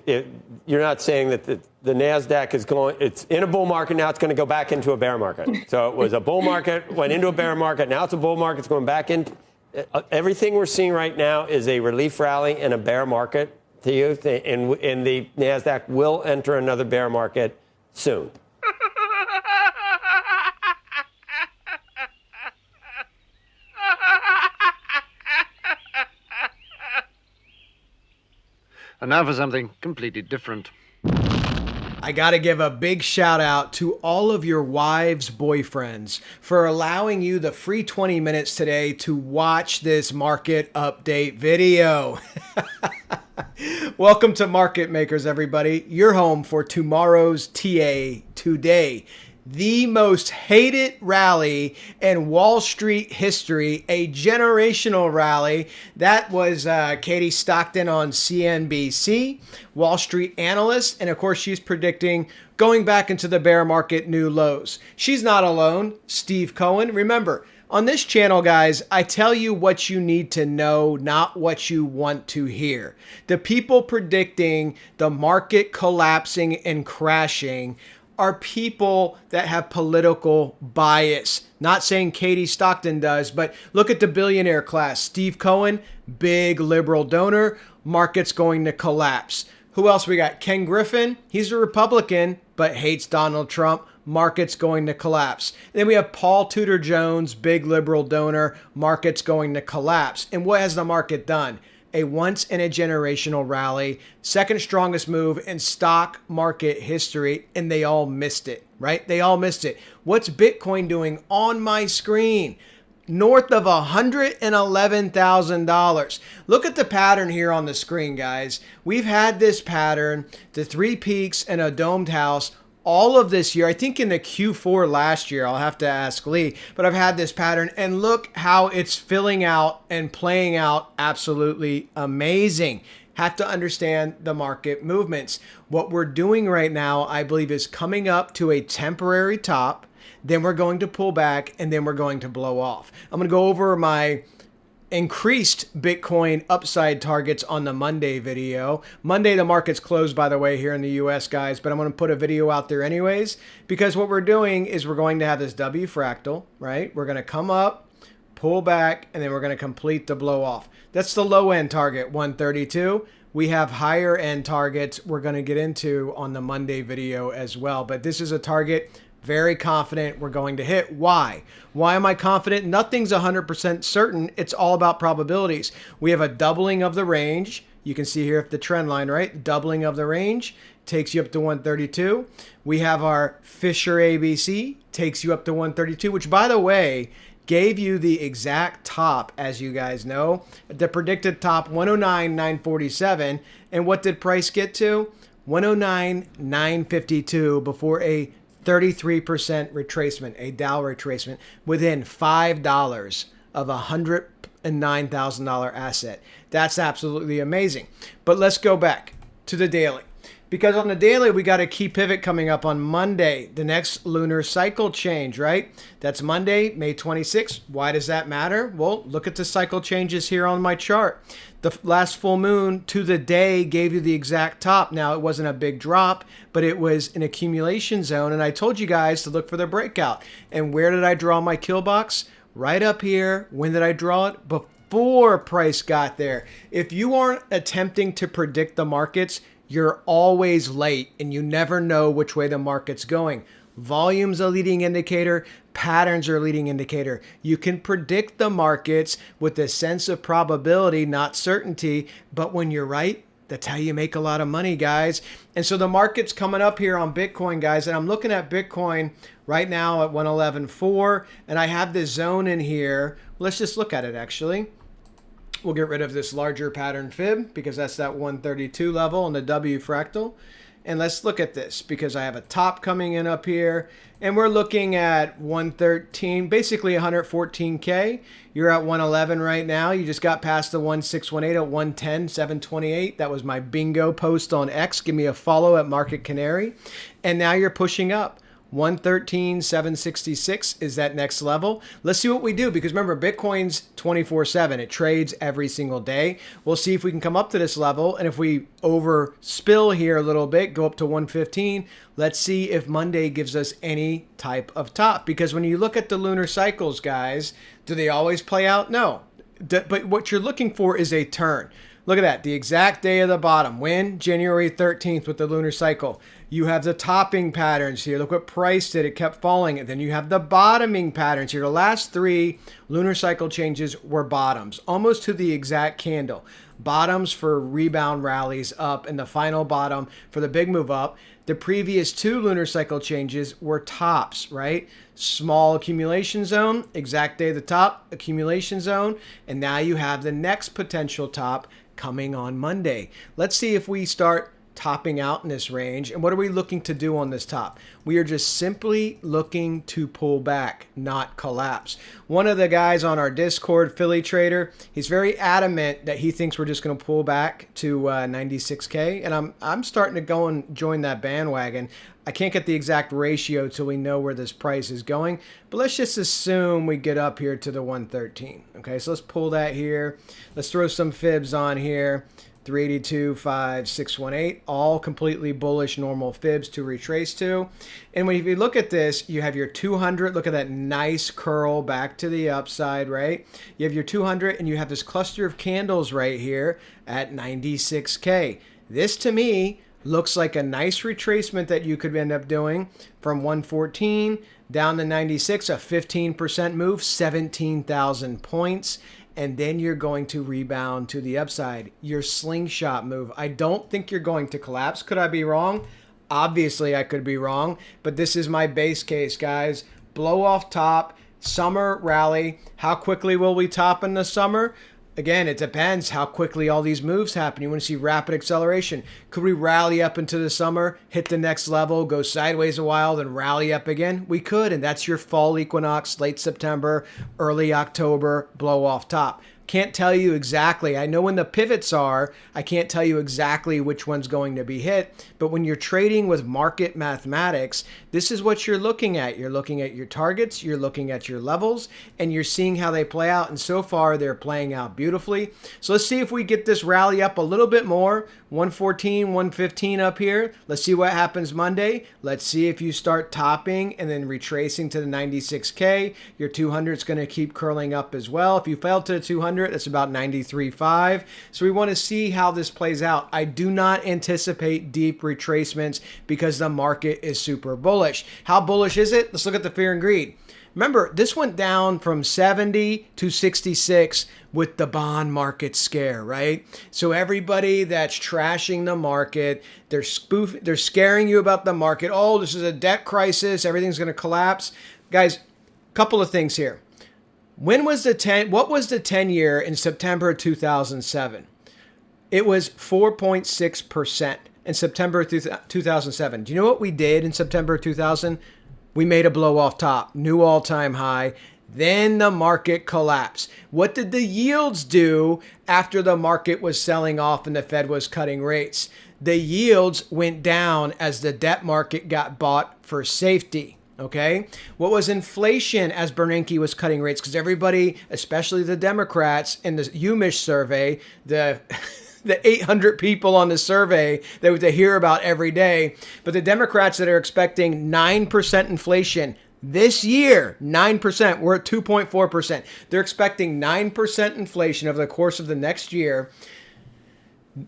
you're not saying that the NASDAQ is going, it's in a bull market, now it's going to go back into a bear market. So it was a bull market, went into a bear market, now it's a bull market, it's going back in. Everything we're seeing right now is a relief rally in a bear market to you, and the NASDAQ will enter another bear market soon. And now for something completely different. I got to give a big shout out to all of your wives' boyfriends for allowing you the free 20 minutes today to watch this market update video. Welcome to Market Makers, everybody. Your home for tomorrow's TA today. The most hated rally in Wall Street history, a generational rally. That was Katie Stockton on CNBC, Wall Street analyst. And of course, she's predicting going back into the bear market, new lows. She's not alone. Steve Cohen. Remember, on this channel, guys, I tell you what you need to know, not what you want to hear. The people predicting the market collapsing and crashing are people that have political bias. Not saying Katie Stockton does, but look at the billionaire class. Steve Cohen, big liberal donor, market's going to collapse. Who else we got? Ken Griffin, he's a Republican, but hates Donald Trump. Market's going to collapse. And then we have Paul Tudor Jones, big liberal donor, market's going to collapse. And what has the market done? A once-in-a-generational rally, second strongest move in stock market history, and they all missed it, right? They all missed it. What's Bitcoin doing on my screen? North of $111,000. Look at the pattern here on the screen, guys. We've had this pattern, the three peaks and a domed house, all of this year. I think in the Q4 last year, I'll have to ask Lee, but I've had this pattern, and look how it's filling out and playing out absolutely amazing. Have to understand the market movements. What we're doing right now, I believe, is coming up to a temporary top, then we're going to pull back, and then we're going to blow off. I'm going to go over my increased Bitcoin upside targets on the Monday video. Monday, the market's closed, by the way, here in the US, guys, but I'm going to put a video out there anyways, because what we're doing is we're going to have this W fractal, right? We're going to come up, pull back, and then we're going to complete the blow off. That's the low end target, 132. We have higher end targets we're going to get into on the Monday video as well, but this is a target very confident we're going to hit. Why? Why am I confident? Nothing's 100% certain. It's all about probabilities. We have a doubling of the range. You can see here the trend line, right? Doubling of the range takes you up to 132. We have our Fisher ABC, takes you up to 132, which, by the way, gave you the exact top, as you guys know. The predicted top, 109,947. And what did price get to? 109,952 before a 33% retracement, a Dow retracement within $5 of a $109,000 asset. That's absolutely amazing. But let's go back to the daily, because on the daily, we got a key pivot coming up on Monday, the next lunar cycle change, right? That's Monday, May 26th. Why does that matter? Well, look at the cycle changes here on my chart. The last full moon to the day gave you the exact top. Now, it wasn't a big drop, but it was an accumulation zone. And I told you guys to look for the breakout. And where did I draw my kill box? Right up here. When did I draw it? Before price got there. If you aren't attempting to predict the markets, you're always late and you never know which way the market's going. Volume's a leading indicator. Patterns are a leading indicator. You can predict the markets with a sense of probability, not certainty. But when you're right, that's how you make a lot of money, guys. And so the market's coming up here on Bitcoin, guys. And I'm looking at Bitcoin right now at 111.4. And I have this zone in here. Let's just look at it, actually. We'll get rid of this larger pattern fib because that's that 132 level on the W fractal. And let's look at this because I have a top coming in up here and we're looking at 113, basically 114K. You're at 111 right now. You just got past the 1618 at 110, 728. That was my bingo post on X. Give me a follow at Market Canary. And now you're pushing up. 113,766 is that next level. Let's see what we do, because remember, Bitcoin's 24/7. It trades every single day. We'll see if we can come up to this level, and if we overspill here a little bit, go up to 115, let's see if Monday gives us any type of top. Because when you look at the lunar cycles, guys, do they always play out? No. But what you're looking for is a turn. Look at that, the exact day of the bottom. When? January 13th with the lunar cycle. You have the topping patterns here. Look what price did. It kept falling. And then you have the bottoming patterns here. The last 3 lunar cycle changes were bottoms, almost to the exact candle. Bottoms for rebound rallies up, and the final bottom for the big move up. The previous 2 lunar cycle changes were tops, right? Small accumulation zone, exact day of the top, accumulation zone. And now you have the next potential top coming on Monday. Let's see if we start topping out in this range. And what are we looking to do on this top? We are just simply looking to pull back, not collapse. One of the guys on our Discord, Philly Trader, he's very adamant that he thinks we're just going to pull back to 96K. And I'm starting to go and join that bandwagon. I can't get the exact ratio till we know where this price is going, but let's just assume we get up here to the 113. Okay, so let's pull that here. Let's throw some fibs on here. 382, 5, 618, all completely bullish normal fibs to retrace to. And when you look at this, you have your 200. Look at that nice curl back to the upside, right? You have your 200, and you have this cluster of candles right here at 96K. This, to me, looks like a nice retracement that you could end up doing from 114 down to 96, a 15% move, 17,000 points. And then you're going to rebound to the upside. Your slingshot move. I don't think you're going to collapse. Could I be wrong? Obviously, I could be wrong. But this is my base case, guys. Blow off top, summer rally. How quickly will we top in the summer? Again, it depends how quickly all these moves happen. You want to see rapid acceleration. Could we rally up into the summer, hit the next level, go sideways a while, then rally up again? We could, and that's your fall equinox, late September, early October, blow off top. Can't tell you exactly. I know when the pivots are. I can't tell you exactly which one's going to be hit. But when you're trading with market mathematics, this is what you're looking at. You're looking at your targets, you're looking at your levels, and you're seeing how they play out. And so far, they're playing out beautifully. So let's see if we get this rally up a little bit more. 114, 115 up here. Let's see what happens Monday. Let's see if you start topping and then retracing to the 96K. Your 200 is going to keep curling up as well. If you fail to the 200, that's about 93.5. So we want to see how this plays out. I do not anticipate deep retracements because the market is super bullish. How bullish is it? Let's look at the fear and greed. Remember, this went down from 70 to 66 with the bond market scare, right? So everybody that's trashing the market, they're scaring you about the market. Oh, this is a debt crisis. Everything's going to collapse. Guys, couple of things here. What was the 10-year in September 2007? It was 4.6% in September 2007. Do you know what we did in September 2000? We made a blow off top, new all-time high. Then the market collapsed. What did the yields do after the market was selling off and the Fed was cutting rates? The yields went down as the debt market got bought for safety. Okay. What was inflation as Bernanke was cutting rates? Because everybody, especially the Democrats in the UMich survey, the 800 people on the survey that they hear about every day. But the Democrats that are expecting 9% inflation this year, 9%, we're at 2.4%. They're expecting 9% inflation over the course of the next year.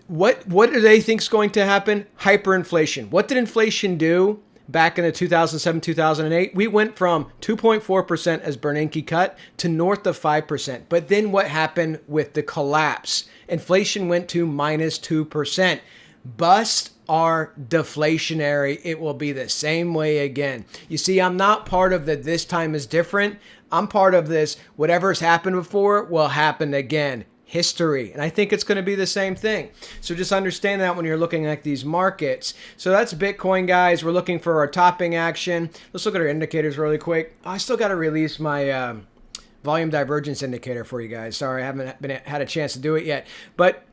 What do they think is going to happen? Hyperinflation. What did inflation do? Back in the 2007, 2008, we went from 2.4% as Bernanke cut to north of 5%. But then what happened with the collapse? Inflation went to minus 2%. Busts are deflationary. It will be the same way again. You see, I'm not part of the this time is different. I'm part of this whatever's happened before will happen again. History. And I think it's going to be the same thing. So just understand that when you're looking at these markets. So that's Bitcoin, guys. We're looking for our topping action. Let's look at our indicators really quick. I still got to release my volume divergence indicator for you guys. Sorry, I haven't had a chance to do it yet. But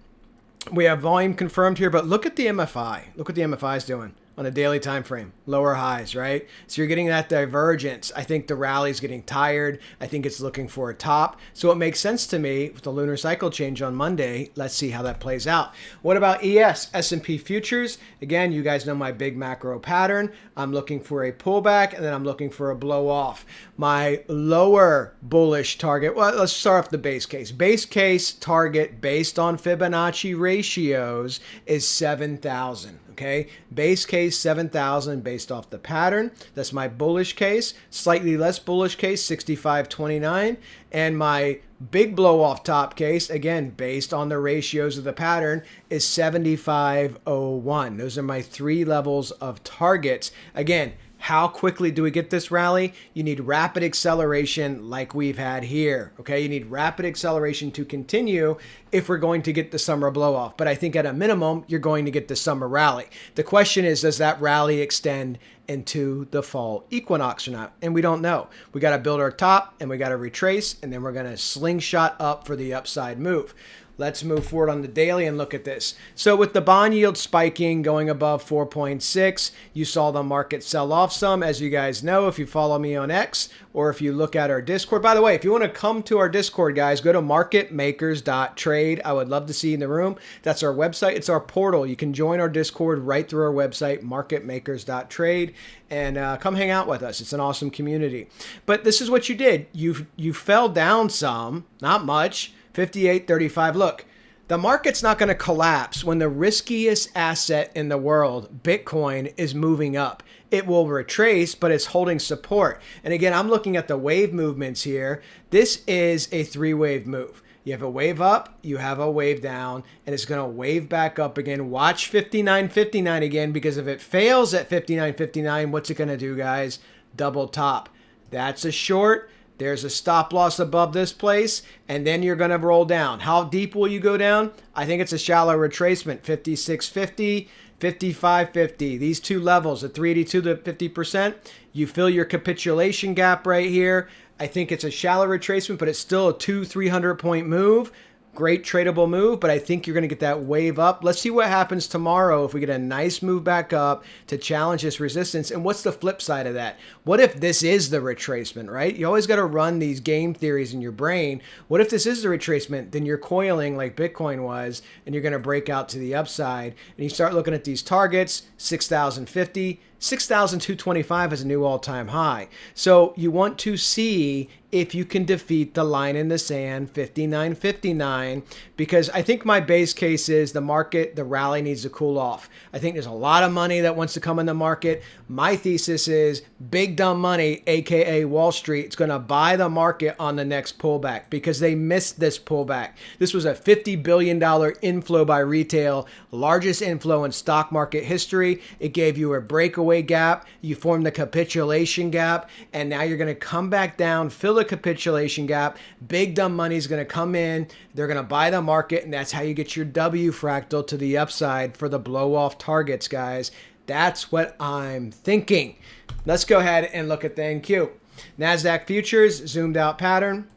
we have volume confirmed here. But look at the MFI. Look what the MFI is doing. on a daily time frame, lower highs, right? So you're getting that divergence. I think the rally's getting tired. I think it's looking for a top. So it makes sense to me with the lunar cycle change on Monday. Let's see how that plays out. What about ES, S&P futures? Again, you guys know my big macro pattern. I'm looking for a pullback, and then I'm looking for a blow off. My lower bullish target, well, let's start off the base case. Base case target based on Fibonacci ratios is 7,000. Okay, base case 7,000 based off the pattern. That's my bullish case. Slightly less bullish case, 65.29. And my big blow off top case, again, based on the ratios of the pattern, is 75.01. Those are my 3 levels of targets. Again, how quickly do we get this rally? You need rapid acceleration like we've had here. Okay, you need rapid acceleration to continue if we're going to get the summer blow off. But I think at a minimum, you're going to get the summer rally. The question is, does that rally extend into the fall equinox or not? And we don't know. We got to build our top and we got to retrace, and then we're going to slingshot up for the upside move. Let's move forward on the daily and look at this. So with the bond yield spiking, going above 4.6, you saw the market sell off some, as you guys know, if you follow me on X or if you look at our Discord. By the way, if you want to come to our Discord, guys, go to marketmakers.trade. I would love to see you in the room. That's our website. It's our portal. You can join our Discord right through our website, marketmakers.trade, and come hang out with us. It's an awesome community. But this is what you did. You fell down some, not much. 58.35. Look, the market's not going to collapse when the riskiest asset in the world, Bitcoin, is moving up. It will retrace, but it's holding support. And again, I'm looking at the wave movements here. This is a 3-wave move. You have a wave up, you have a wave down, and it's going to wave back up again. Watch 59.59 again, because if it fails at 59.59, what's it going to do, guys? Double top. That's a short. There's a stop loss above this place, and then you're going to roll down. How deep will you go down? I think it's a shallow retracement, 56.50, 55.50. These 2 levels, at 382 to 50%, you fill your capitulation gap right here. I think it's a shallow retracement, but it's still a 200-300 point move. Great tradable move, but I think you're going to get that wave up. Let's see what happens tomorrow if we get a nice move back up to challenge this resistance. And what's the flip side of that? What if this is the retracement, right? You always got to run these game theories in your brain. What if this is the retracement? Then you're coiling like Bitcoin was, and you're going to break out to the upside. And you start looking at these targets, 6,050, 6,225 is a new all-time high. So you want to see if you can defeat the line in the sand, 59.59, because I think my base case is the market, the rally needs to cool off. I think there's a lot of money that wants to come in the market. My thesis is big dumb money, aka Wall Street, is going to buy the market on the next pullback because they missed this pullback. This was a $50 billion inflow by retail, largest inflow in stock market history. It gave you a breakaway gap. You formed the capitulation gap, and now you're going to come back down, fill the capitulation gap. Big dumb money is going to come in. They're going to buy the market, and that's how you get your W fractal to the upside for the blow off targets, guys. That's what I'm thinking. Let's go ahead and look at the NQ. NASDAQ futures, zoomed out pattern.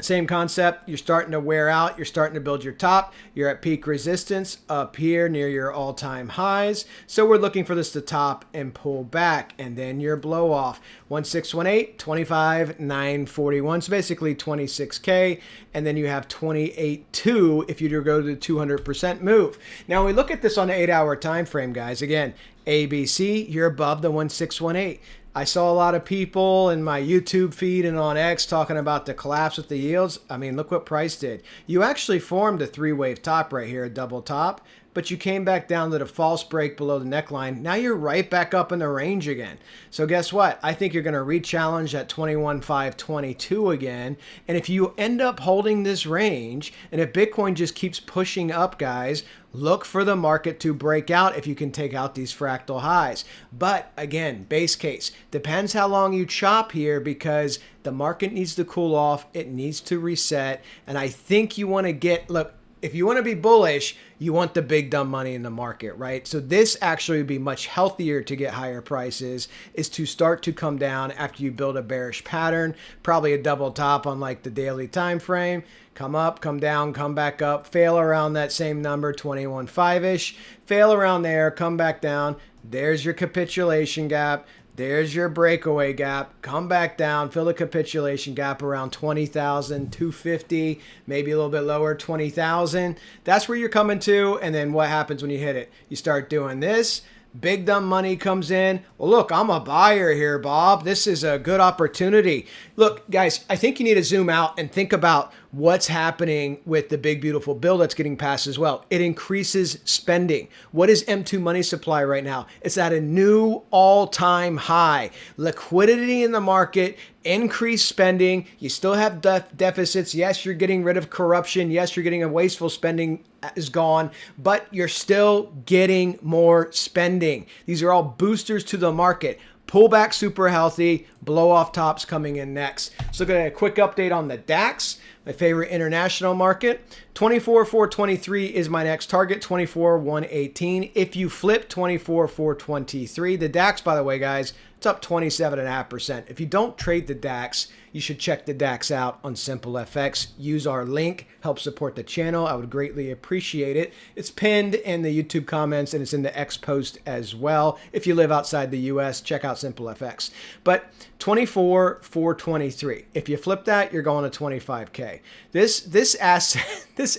Same concept. You're starting to wear out. You're starting to build your top. You're at peak resistance up here near your all-time highs. So we're looking for this to top and pull back, and then your blow off. 1618, 25,941. So basically 26K, and then you have 28.2 if you go to the 200% move. Now we look at this on the 8-hour time frame, guys. Again, ABC, you're above the 1618. I saw a lot of people in my YouTube feed and on X talking about the collapse with the yields. I mean, look what price did. You actually formed a 3-wave top right here, a double top, but you came back down to the false break below the neckline. Now you're right back up in the range again. So guess what? I think you're going to re-challenge at 21,522 again. And if you end up holding this range, and if Bitcoin just keeps pushing up, guys, look for the market to break out if you can take out these fractal highs. But again, base case, depends how long you chop here, because the market needs to cool off. It needs to reset. And I think you want to get, look, if you want to be bullish, you want the big dumb money in the market, right? So this actually would be much healthier to get higher prices, is to start to come down after you build a bearish pattern, probably a double top on like the daily time frame. Come up, come down, come back up, fail around that same number, 21.5-ish, fail around there, come back down. There's your capitulation gap. There's your breakaway gap. Come back down, fill the capitulation gap around 20,000, 250, maybe a little bit lower, 20,000. That's where you're coming to. And then what happens when you hit it? You start doing this. Big dumb money comes in. Well, look, I'm a buyer here, Bob. This is a good opportunity. Look, guys, I think you need to zoom out and think about what's happening with the big, beautiful bill that's getting passed as well. It increases spending. What is M2 money supply right now? It's at a new all-time high. Liquidity in the market, increased spending. You still have deficits. Yes, you're getting rid of corruption. Yes, you're getting a wasteful spending is gone, but you're still getting more spending. These are all boosters to the market. Pullback super healthy, blow off tops coming in next. So look at a quick update on the DAX, my favorite international market. 24,423 is my next target, 24,118. If you flip 24,423, the DAX, by the way, guys, it's up 27.5%. If you don't trade the DAX, you should check the DAX out on SimpleFX. Use our link, help support the channel. I would greatly appreciate it. It's pinned in the YouTube comments and it's in the X post as well. If you live outside the US, check out SimpleFX. But 24,423. If you flip that, you're going to 25K. This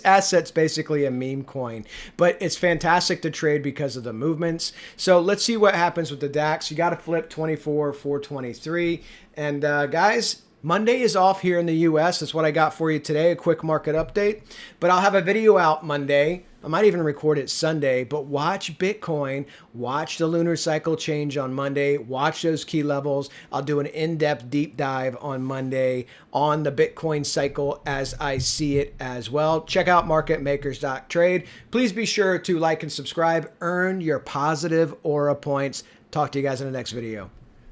asset's basically a meme coin, but it's fantastic to trade because of the movements. So let's see what happens with the DAX. You got to flip 24,423. And guys, Monday is off here in the US. That's what I got for you today, a quick market update. But I'll have a video out Monday. I might even record it Sunday, but watch Bitcoin, watch the lunar cycle change on Monday, watch those key levels. I'll do an in-depth deep dive on Monday on the Bitcoin cycle as I see it as well. Check out marketmakers.trade. Please be sure to like and subscribe. Earn your positive aura points. Talk to you guys in the next video.